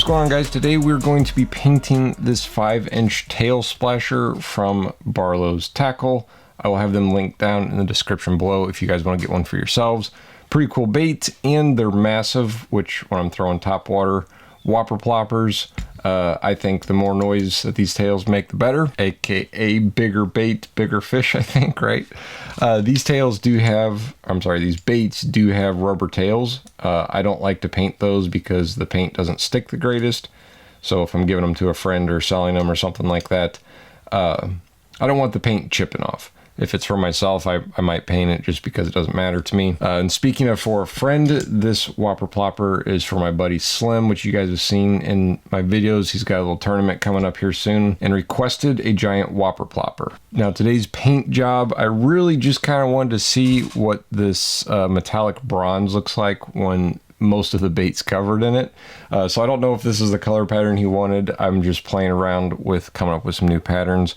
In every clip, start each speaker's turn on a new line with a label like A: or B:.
A: What's going on, guys? Today we're going to be painting this 5-inch tail splasher from Barlow's Tackle. I will have them linked down in the description below if you guys want to get one for yourselves. Pretty cool bait, and they're massive, which when I'm throwing top water, whopper ploppers, I think the more noise that these tails make, the better, aka bigger bait, bigger fish, I think, right? These tails do have, these baits do have rubber tails. I don't like to paint those because the paint doesn't stick the greatest. So if I'm giving them to a friend or selling them or something like that, I don't want the paint chipping off. If it's for myself, I might paint it just because it doesn't matter to me. And speaking of for a friend, this whopper plopper is for my buddy Slim, which you guys have seen in my videos. He's got a little tournament coming up here soon and requested a giant whopper plopper. Now today's paint job, I really just kind of wanted to see what this metallic bronze looks like when most of the bait's covered in it. So I don't know if this is the color pattern he wanted. I'm just playing around with coming up with some new patterns.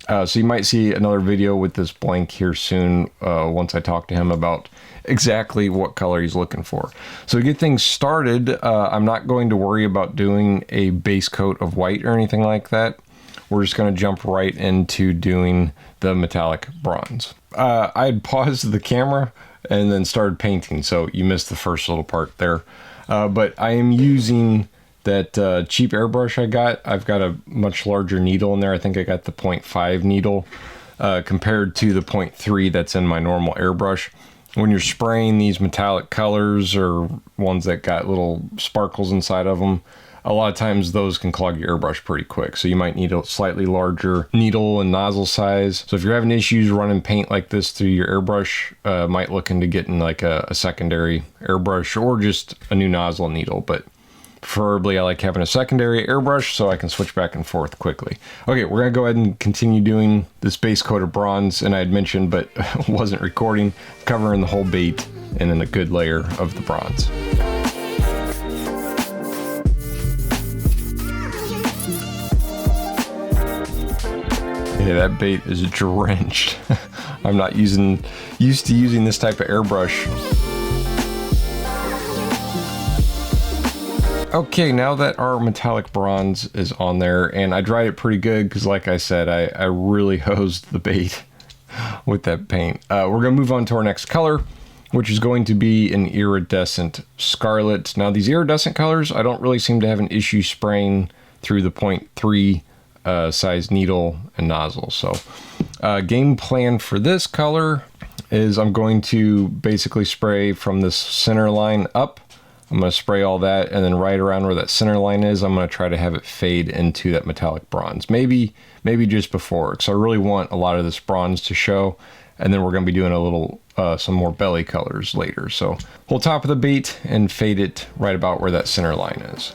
A: So you might see another video with this blank here soon once I talk to him about exactly what color he's looking for. So to get things started, I'm not going to worry about doing a base coat of white or anything like that. We're just going to jump right into doing the metallic bronze. I had paused the camera and then started painting, so you missed the first little part there. But I am using that cheap airbrush I got. I've got a much larger needle in there. I think I got the 0.5 needle compared to the 0.3 that's in my normal airbrush. When you're spraying these metallic colors or ones that got little sparkles inside of them, a lot of times those can clog your airbrush pretty quick. So you might need a slightly larger needle and nozzle size. So if you're having issues running paint like this through your airbrush, might look into getting like a secondary airbrush or just a new nozzle needle. But preferably I like having a secondary airbrush so I can switch back and forth quickly. Okay, we're gonna go ahead and continue doing this base coat of bronze, and I had mentioned but wasn't recording, covering the whole bait and then a good layer of the bronze. Yeah, that bait is drenched. I'm not used to using this type of airbrush. Okay, now that our metallic bronze is on there, and I dried it pretty good because like I said, I really hosed the bait with that paint. We're going to move on to our next color, which is going to be an iridescent scarlet. Now these iridescent colors, I don't really seem to have an issue spraying through the 0.3 size needle and nozzle. So game plan for this color is I'm going to basically spray from this center line up. I'm going to spray all that, and then right around where that center line is, I'm going to try to have it fade into that metallic bronze. Maybe just before, because I really want a lot of this bronze to show, and then we're going to be doing a little, some more belly colors later. So hold top of the bait and fade it right about where that center line is.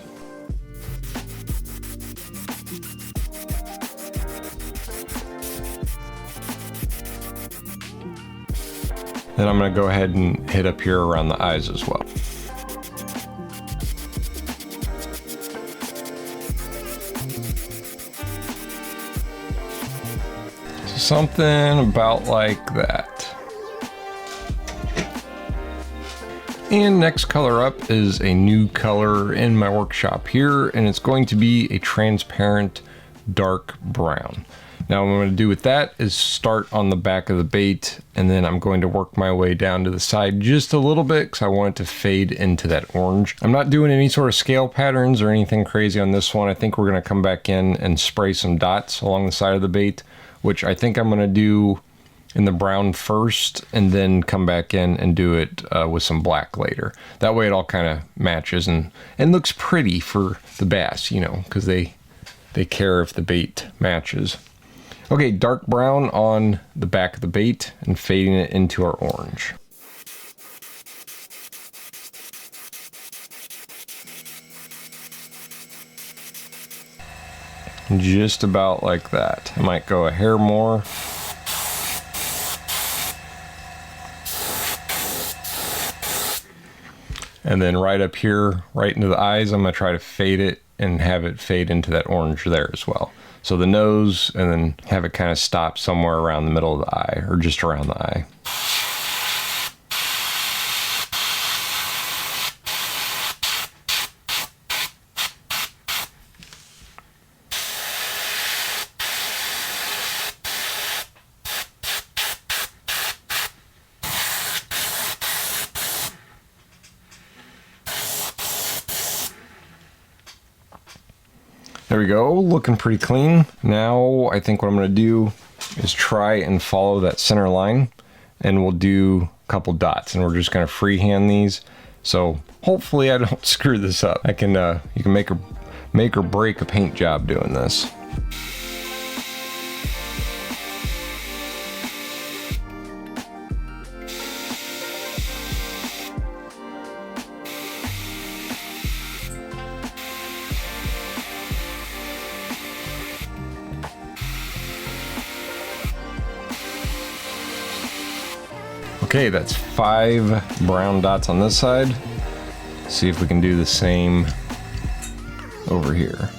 A: Then I'm going to go ahead and hit up here around the eyes as well. Something about like that. And next color up is a new color in my workshop here, and it's going to be a transparent dark brown. Now what I'm going to do with that is start on the back of the bait, and then I'm going to work my way down to the side just a little bit because I want it to fade into that orange. I'm not doing any sort of scale patterns or anything crazy on this one. I think we're going to come back in and spray some dots along the side of the bait, which I think I'm going to do in the brown first and then come back in and do it with some black later. That way it all kind of matches and looks pretty for the bass, you know, because they care if the bait matches. Okay, dark brown on the back of the bait and fading it into our orange. Just about like that. I might go a hair more. And then right up here, right into the eyes, I'm going to try to fade it and have it fade into that orange there as well. So the nose, and then have it kind of stop somewhere around the middle of the eye, or just around the eye. There we go, looking pretty clean. Now I think what I'm gonna do is try and follow that center line, and we'll do a couple dots, and we're just gonna freehand these. So hopefully I don't screw this up. I can, you can make or break a paint job doing this. Okay, that's 5 brown dots on this side. See if we can do the same over here.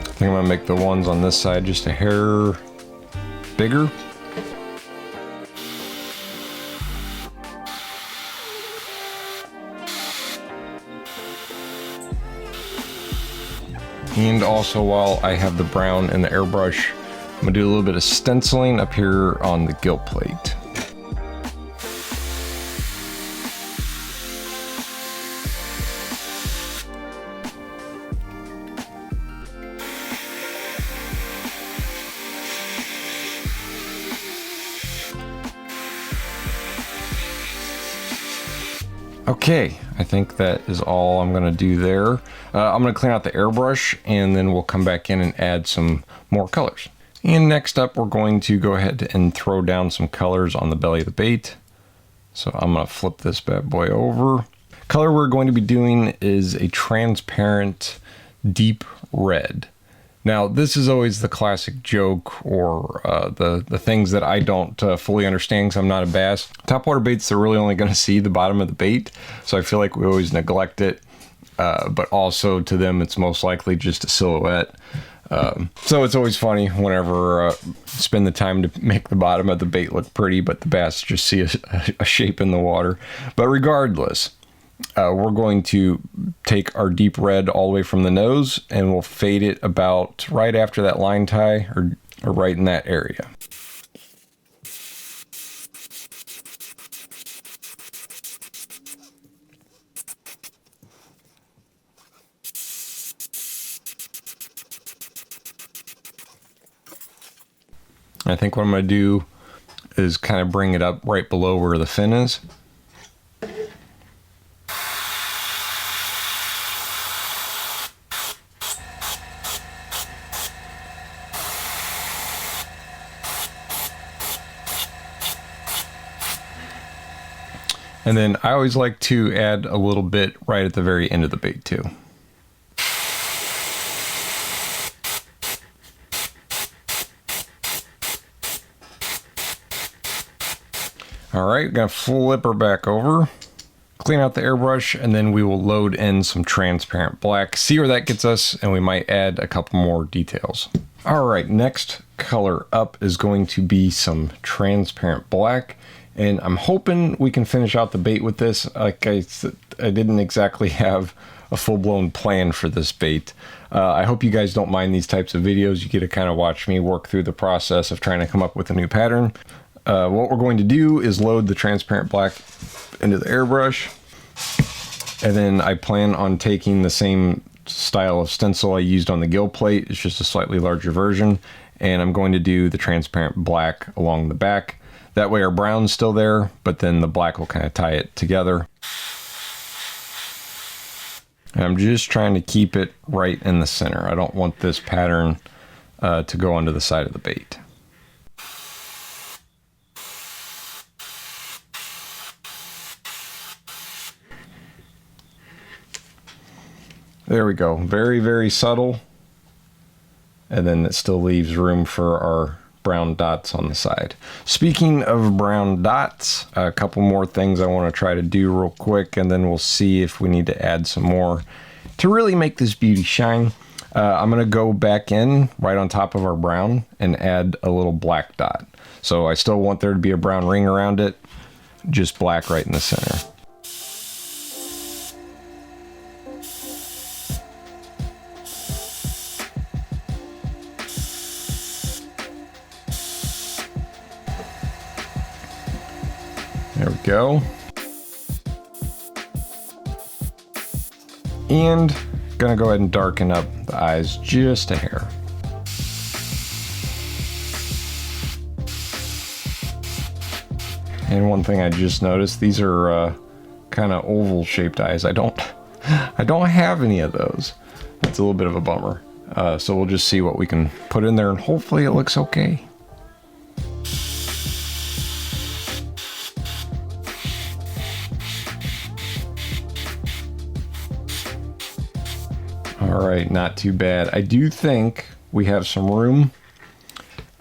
A: I think I'm gonna make the ones on this side just a hair bigger. And also, while I have the brown and the airbrush, I'm gonna do a little bit of stenciling up here on the gilt plate. Okay, I think that is all I'm gonna do there. I'm gonna clean out the airbrush, and then we'll come back in and add some more colors. And next up, we're going to go ahead and throw down some colors on the belly of the bait. So I'm gonna flip this bad boy over. Color we're going to be doing is a transparent deep red. Now, this is always the classic joke, or the things that I don't fully understand because I'm not a bass. Topwater baits, they're really only going to see the bottom of the bait, so I feel like we always neglect it. But also to them, it's most likely just a silhouette. So it's always funny whenever spend the time to make the bottom of the bait look pretty, but the bass just see a shape in the water. But regardless, we're going to take our deep red all the way from the nose, and we'll fade it about right after that line tie, or right in that area. I think what I'm going to do is kind of bring it up right below where the fin is. And then I always like to add a little bit right at the very end of the bait too. All right, gonna flip her back over, clean out the airbrush, and then we will load in some transparent black, see where that gets us, and we might add a couple more details. All right, next color up is going to be some transparent black. And I'm hoping we can finish out the bait with this. Like I didn't exactly have a full-blown plan for this bait. I hope you guys don't mind these types of videos. You get to kind of watch me work through the process of trying to come up with a new pattern. What we're going to do is load the transparent black into the airbrush. And then I plan on taking the same style of stencil I used on the gill plate. It's just a slightly larger version. And I'm going to do the transparent black along the back. That way our brown's still there, but then the black will kind of tie it together. And I'm just trying to keep it right in the center. I don't want this pattern to go onto the side of the bait. There we go. Very, very subtle. And then it still leaves room for our brown dots on the side. Speaking of brown dots, a couple more things I want to try to do real quick, and then we'll see if we need to add some more to really make this beauty shine. I'm going to go back in right on top of our brown and add a little black dot. So I still want there to be a brown ring around it, just black right in the center. go. And gonna go ahead and darken up the eyes just a hair. And one thing I just noticed, these are kind of oval shaped eyes. I don't have any of those. It's a little bit of a bummer. So we'll just see what we can put in there, and hopefully it looks okay. All right, not too bad. I do think we have some room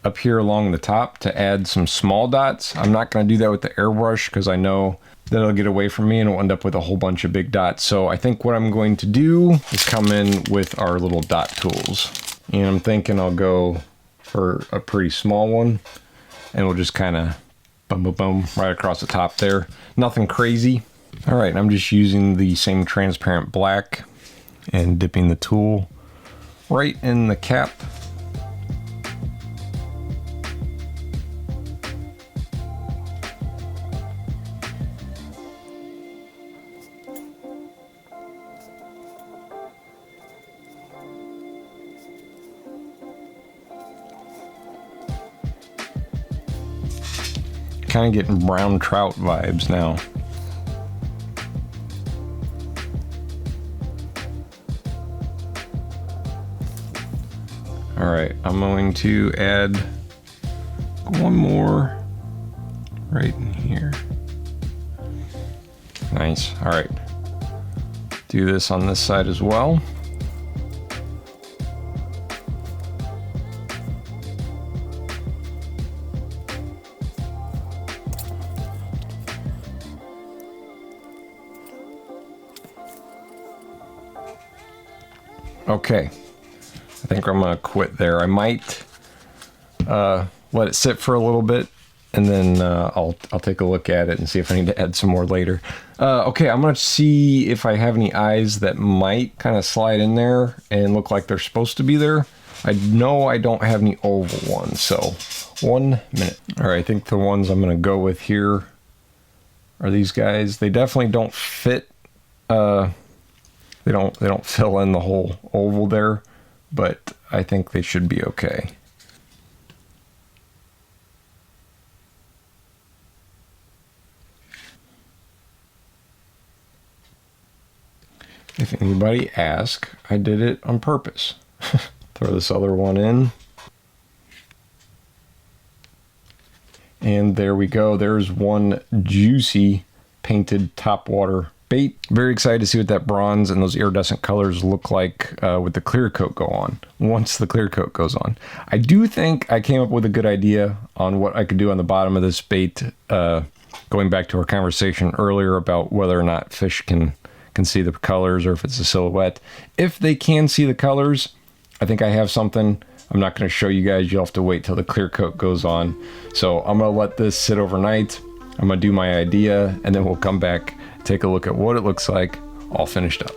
A: up here along the top to add some small dots. I'm not going to do that with the airbrush because I know that it'll get away from me and it'll end up with a whole bunch of big dots. So I think what I'm going to do is come in with our little dot tools. And I'm thinking I'll go for a pretty small one, and we'll just kind of boom, boom, boom right across the top there. Nothing crazy. All right, I'm just using the same transparent black and dipping the tool right in the cap. Kind of getting brown trout vibes now. All right, I'm going to add one more right in here. Nice. All right, do this on this side as well. Okay, I think I'm gonna quit there. I might let it sit for a little bit, and then I'll take a look at it and see if I need to add some more later. Okay, I'm gonna see if I have any eyes that might kind of slide in there and look like they're supposed to be there. I know I don't have any oval ones, so 1 minute. All right, I think the ones I'm gonna go with here are these guys. They definitely don't fit. They don't fill in the whole oval there, but I think they should be okay. If anybody asks, I did it on purpose. Throw this other one in. And there we go. There's one juicy painted topwater bait. Very excited to see what that bronze and those iridescent colors look like with the clear coat go on, once the clear coat goes on. I do think I came up with a good idea on what I could do on the bottom of this bait, going back to our conversation earlier about whether or not fish can see the colors or if it's a silhouette. If they can see the colors, I think I have something. I'm not going to show you guys. You'll have to wait till the clear coat goes on. So I'm going to let this sit overnight. I'm going to do my idea, and then we'll come back, take a look at what it looks like all finished up.